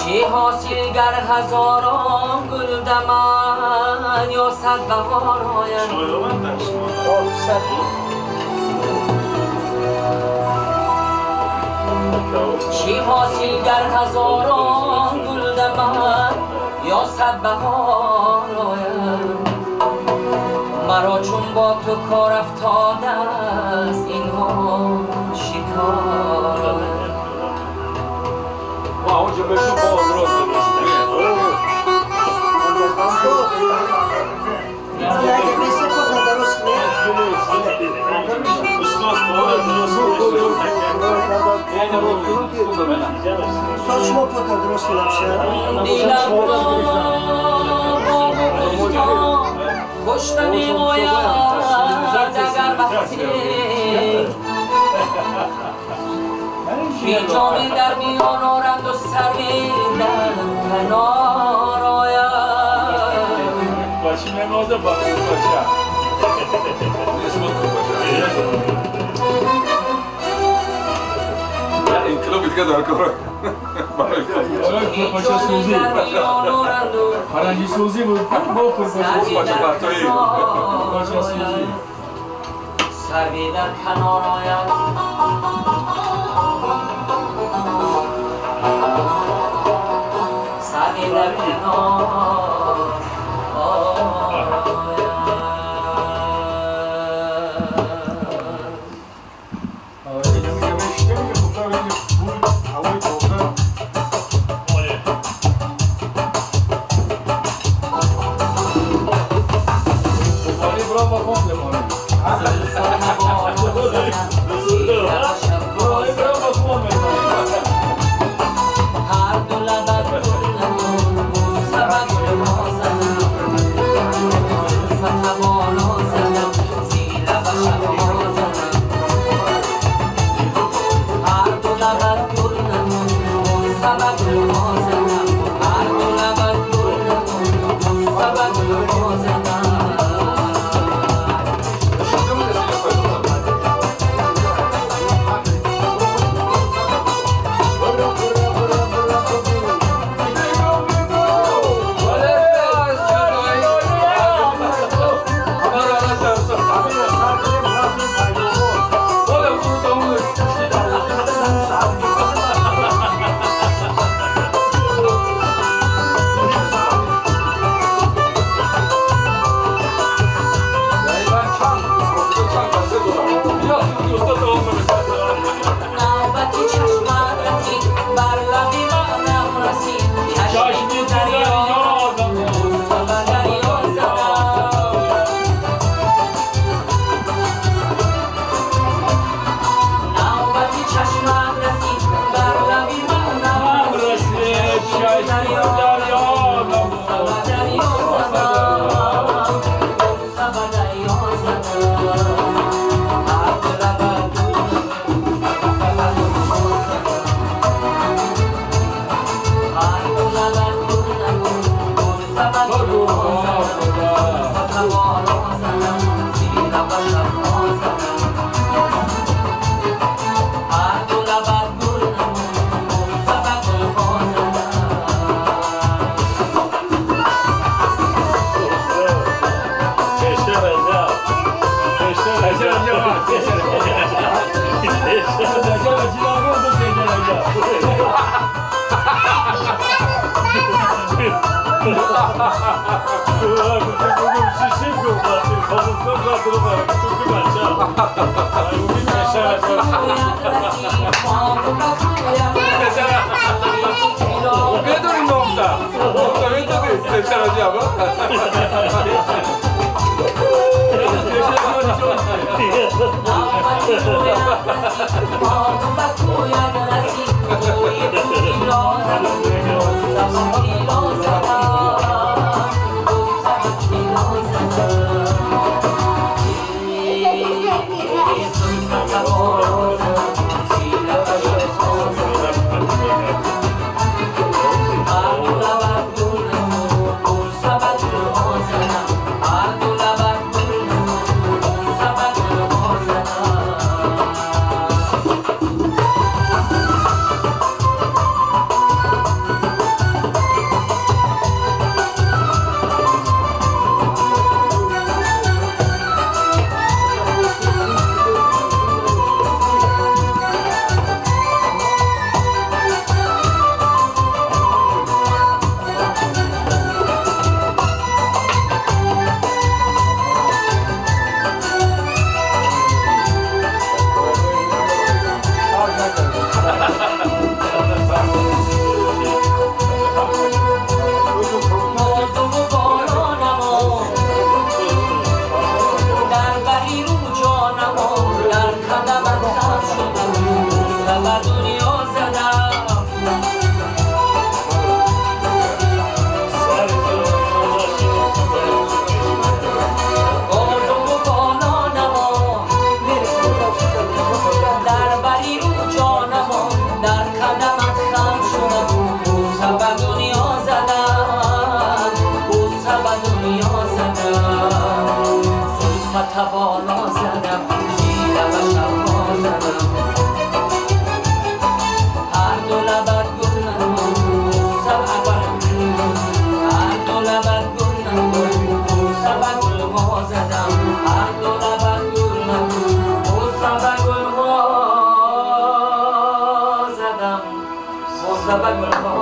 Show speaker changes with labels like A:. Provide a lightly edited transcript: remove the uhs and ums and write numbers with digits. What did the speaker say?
A: چی حاصل گر هزاران گل دمن یا صد بهار آید چی حاصل گر هزاران گل دمن یا صد بهار آید مرا چون با تو کار افتاده است اینها شکار آید
B: اونجا به تو با درست
C: Saçma poter درست نمیشه.
A: دیلم با بستان خوش نمی‌آید اگر وقتی بی جان در میان آرند و سری در کنار آید
B: باشی نمازه با باشی
D: این کلو بیدگه دار کار
B: پرپاچه سوزی پرنجی سوزی بود با پرپاچه
D: بطایی
B: پرپاچه سوزی
A: سری در کنار آید سری در کنار مستبق